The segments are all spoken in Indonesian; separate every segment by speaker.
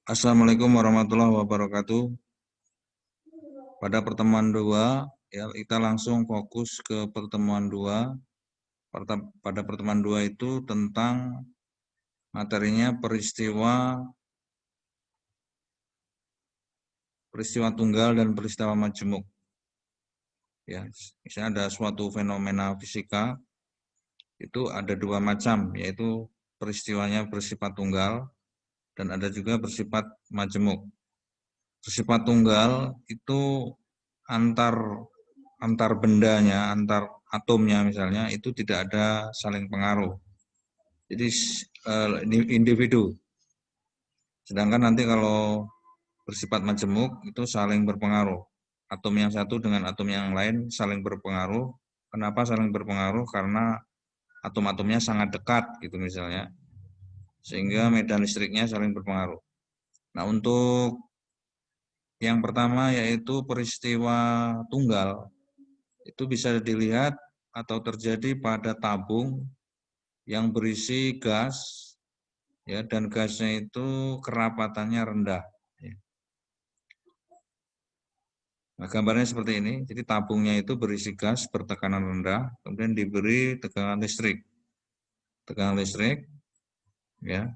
Speaker 1: Assalamualaikum warahmatullahi wabarakatuh. Pada pertemuan 2, ya, kita langsung fokus ke pertemuan 2. Pada pertemuan 2 itu tentang materinya peristiwa tunggal dan peristiwa majemuk. Ya, misalnya ada suatu fenomena fisika, itu ada dua macam, yaitu peristiwanya bersifat tunggal dan ada juga bersifat majemuk. Bersifat tunggal itu antar bendanya, antar atomnya misalnya itu tidak ada saling pengaruh. Jadi individu. Sedangkan nanti kalau bersifat majemuk itu saling berpengaruh. Atom yang satu dengan atom yang lain saling berpengaruh. Kenapa saling berpengaruh? Karena atom-atomnya sangat dekat gitu misalnya. Sehingga medan listriknya saling berpengaruh. Nah, untuk yang pertama yaitu peristiwa tunggal. Itu bisa dilihat atau terjadi pada tabung yang berisi gas, ya, dan gasnya itu kerapatannya rendah. Ya. Nah, gambarnya seperti ini. Jadi tabungnya itu berisi gas bertekanan rendah, kemudian diberi tegangan listrik. Tegangan listrik, ya.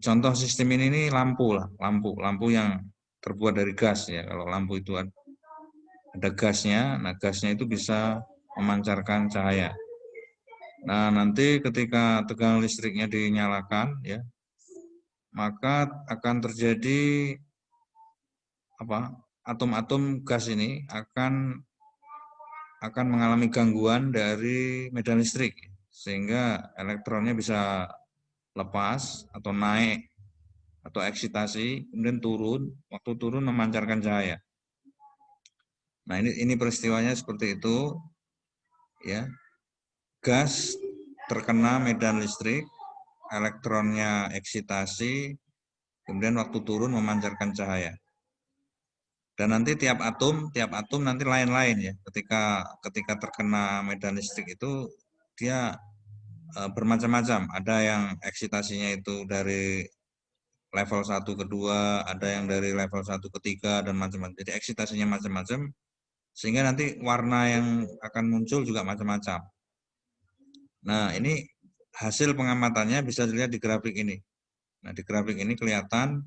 Speaker 1: Contoh sistem ini lampu lah, lampu yang terbuat dari gas ya. Kalau lampu itu ada gasnya, nah gasnya itu bisa memancarkan cahaya. Nah, nanti ketika tegangan listriknya dinyalakan, ya, maka akan terjadi atom-atom gas ini akan mengalami gangguan dari medan listrik, sehingga elektronnya bisa lepas atau naik atau eksitasi, kemudian turun, waktu turun memancarkan cahaya. Nah, ini peristiwanya seperti itu, ya. Gas terkena medan listrik, elektronnya eksitasi, kemudian waktu turun memancarkan cahaya. Dan nanti tiap atom nanti lain-lain ya. Ketika terkena medan listrik itu dia bermacam-macam. Ada yang eksitasinya itu dari level 1 ke 2, ada yang dari level 1 ke 3 dan macam-macam. Jadi eksitasinya macam-macam sehingga nanti warna yang akan muncul juga macam-macam. Nah, ini hasil pengamatannya bisa dilihat di grafik ini. Nah, di grafik ini kelihatan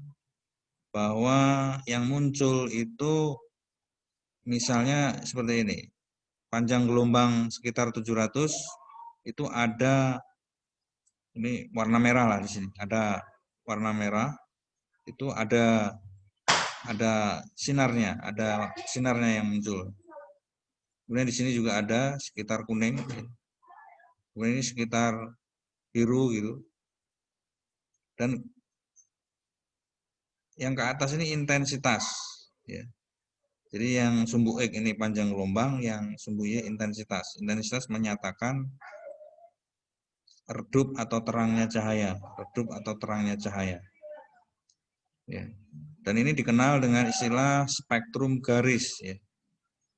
Speaker 1: bahwa yang muncul itu misalnya seperti ini. Panjang gelombang sekitar 700 itu ada ini warna merah lah di sini. Ada warna merah itu ada sinarnya yang muncul. Kemudian di sini juga ada sekitar kuning. Kemudian ini sekitar biru gitu. Dan yang ke atas ini intensitas ya. Jadi yang sumbu X ini panjang gelombang, yang sumbu Y intensitas. Intensitas menyatakan redup atau terangnya cahaya. Ya. Dan ini dikenal dengan istilah spektrum garis ya.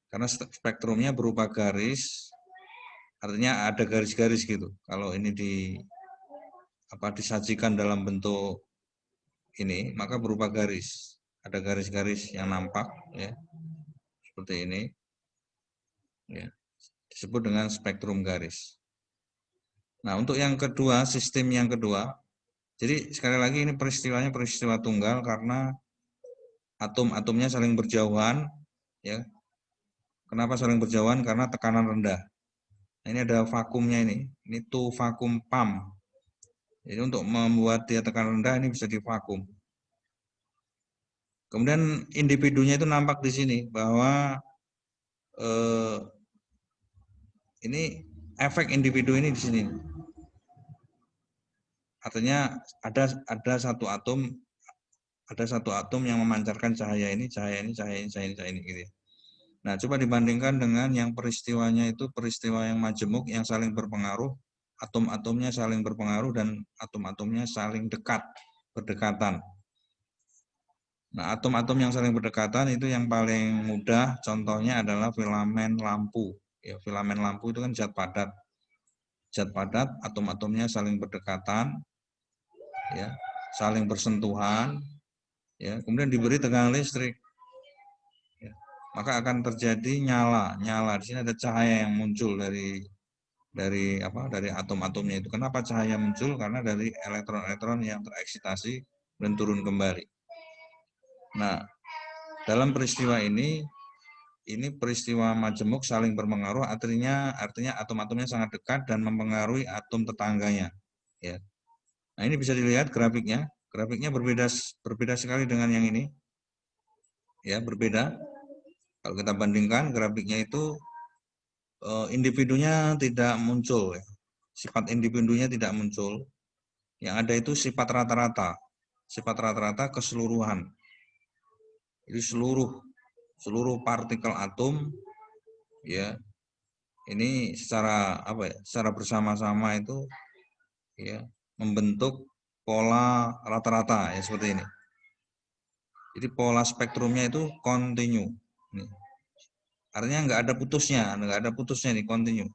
Speaker 1: Karena spektrumnya berupa garis, artinya ada garis-garis gitu. Kalau ini disajikan dalam bentuk ini, maka berupa garis. Ada garis-garis yang nampak ya. Seperti ini. Ya. Disebut dengan spektrum garis. Nah, untuk yang kedua, sistem yang kedua, jadi sekali lagi ini peristiwanya peristiwa tunggal karena atom-atomnya saling berjauhan, ya. Kenapa saling berjauhan? Karena tekanan rendah. Nah, ini ada vakumnya ini tuh vakum pump. Jadi untuk membuat dia tekanan rendah ini bisa divakum. Kemudian individunya itu nampak di sini bahwa ini efek individu ini di sini. Artinya ada satu atom yang memancarkan cahaya ini gitu ya. Nah, coba dibandingkan dengan yang peristiwanya itu peristiwa yang majemuk yang saling berpengaruh, atom-atomnya saling berpengaruh dan atom-atomnya saling berdekatan. Nah, atom-atom yang saling berdekatan itu yang paling mudah contohnya adalah filamen lampu. Ya, filamen lampu itu kan zat padat. Zat padat, atom-atomnya saling berdekatan, ya, saling bersentuhan, ya, kemudian diberi tegangan listrik, ya, maka akan terjadi nyala. Di sini ada cahaya yang muncul dari atom-atomnya itu. Kenapa cahaya muncul? Karena dari elektron-elektron yang tereksitasi dan turun kembali. Nah, dalam peristiwa ini peristiwa majemuk saling berpengaruh, artinya atom-atomnya sangat dekat dan mempengaruhi atom tetangganya. Ya. Nah, ini bisa dilihat grafiknya. Grafiknya berbeda sekali dengan yang ini. Ya, berbeda. Kalau kita bandingkan grafiknya itu individunya tidak muncul, ya. Sifat individunya tidak muncul. Yang ada itu sifat rata-rata. Sifat rata-rata keseluruhan. Jadi seluruh partikel atom, ya, ini secara bersama-sama itu, ya, membentuk pola rata-rata, ya, seperti ini. Jadi pola spektrumnya itu kontinu. Artinya nggak ada putusnya nih, kontinu.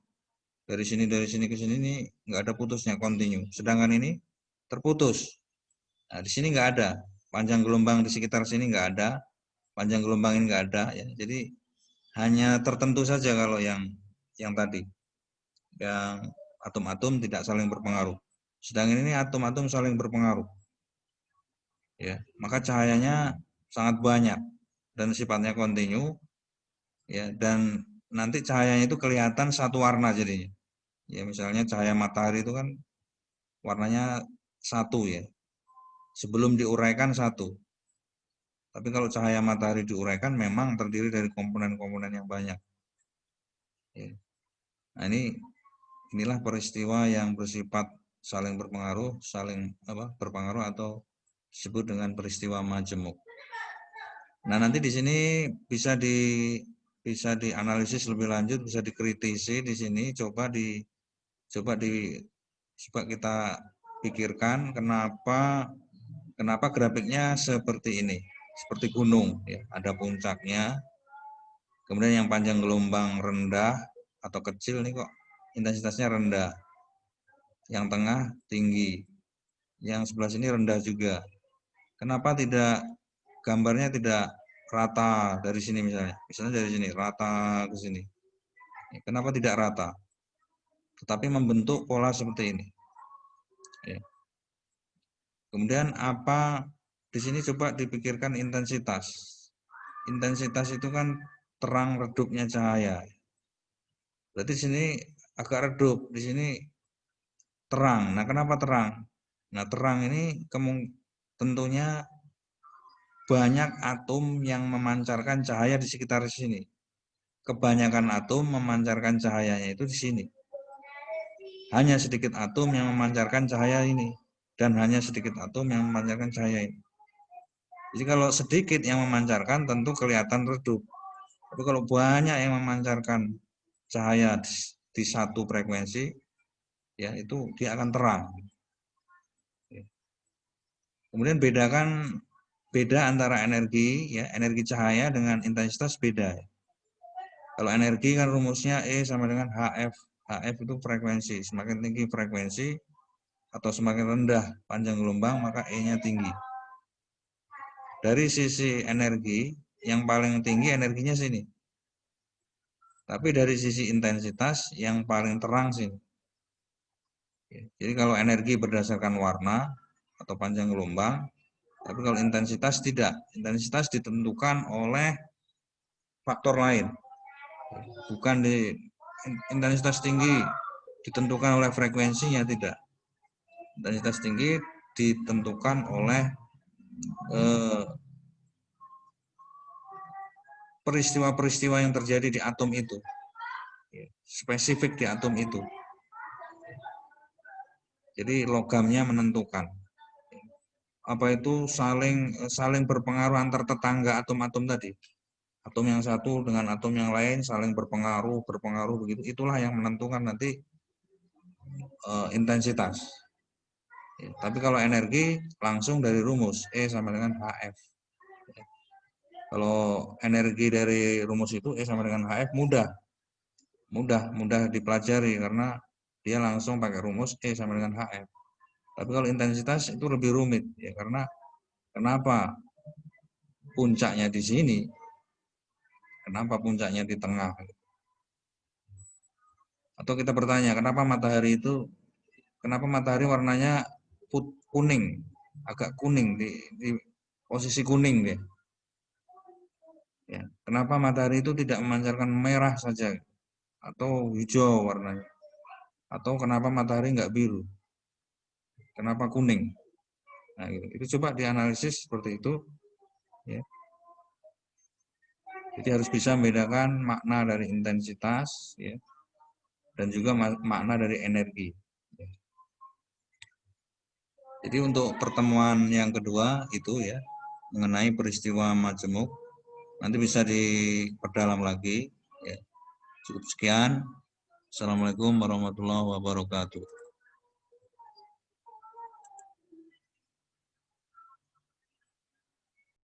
Speaker 1: Dari sini ke sini ini nggak ada putusnya, kontinu. Sedangkan ini terputus. Nah, di sini nggak ada. Panjang gelombang di sekitar sini nggak ada. Panjang gelombang ini nggak ada, ya. Jadi hanya tertentu saja kalau yang tadi, yang atom-atom tidak saling berpengaruh. Sedangkan ini atom-atom saling berpengaruh, ya. Maka cahayanya sangat banyak dan sifatnya kontinu, ya. Dan nanti cahayanya itu kelihatan satu warna jadinya. Ya, misalnya cahaya matahari itu kan warnanya satu, ya. Sebelum diuraikan satu. Tapi kalau cahaya matahari diuraikan memang terdiri dari komponen-komponen yang banyak. Ya. Nah, inilah peristiwa yang bersifat saling berpengaruh, berpengaruh atau disebut dengan peristiwa majemuk. Nah, nanti di sini bisa dianalisis lebih lanjut, bisa dikritisi di sini, coba kita pikirkan kenapa grafiknya seperti ini, seperti gunung, ya. Ada puncaknya, kemudian yang panjang gelombang rendah atau kecil nih kok intensitasnya rendah, yang tengah tinggi, yang sebelah sini rendah juga. Kenapa gambarnya tidak rata dari sini, misalnya dari sini rata ke sini? Kenapa tidak rata, tetapi membentuk pola seperti ini? Ya. Kemudian di sini coba dipikirkan intensitas. Intensitas itu kan terang redupnya cahaya. Berarti di sini agak redup, di sini terang. Nah, kenapa terang? Nah, terang ini tentunya banyak atom yang memancarkan cahaya di sekitar sini. Kebanyakan atom memancarkan cahayanya itu di sini. Hanya sedikit atom yang memancarkan cahaya ini, dan hanya sedikit atom yang memancarkan cahaya ini. Jadi kalau sedikit yang memancarkan tentu kelihatan redup. Tapi kalau banyak yang memancarkan cahaya di satu frekuensi, ya, itu dia akan terang. Kemudian beda antara energi, ya, energi cahaya dengan intensitas beda. Kalau energi kan rumusnya E sama dengan HF. HF itu frekuensi. Semakin tinggi frekuensi atau semakin rendah panjang gelombang, maka E-nya tinggi. Dari sisi energi, yang paling tinggi energinya sini. Tapi dari sisi intensitas, yang paling terang sini. Jadi kalau energi berdasarkan warna atau panjang gelombang, tapi kalau intensitas tidak. Intensitas ditentukan oleh faktor lain. Bukan intensitas tinggi ditentukan oleh frekuensinya, tidak. Intensitas tinggi ditentukan oleh peristiwa-peristiwa yang terjadi di atom itu, spesifik di atom itu. Jadi logamnya menentukan. Apa itu saling berpengaruh antar tetangga atom-atom tadi. Atom yang satu dengan atom yang lain saling berpengaruh begitu. Itulah yang menentukan nanti intensitas. Ya, tapi kalau energi langsung dari rumus E sama dengan HF. Kalau energi dari rumus itu E sama dengan HF mudah dipelajari karena dia langsung pakai rumus E sama dengan HF. Tapi kalau intensitas itu lebih rumit, ya, karena kenapa? puncaknya di sini, kenapa puncaknya di tengah? Atau kita bertanya, kenapa matahari warnanya kuning, agak kuning di posisi kuning dia. Ya, kenapa matahari itu tidak memancarkan merah saja atau hijau warnanya? Atau kenapa matahari nggak biru? Kenapa kuning? Nah, itu coba dianalisis seperti itu. Ya. Jadi harus bisa membedakan makna dari intensitas, ya, dan juga makna dari energi. Ya. Jadi untuk pertemuan yang kedua itu ya mengenai peristiwa majemuk nanti bisa diperdalam lagi. Ya. Cukup sekian. Assalamualaikum warahmatullahi wabarakatuh.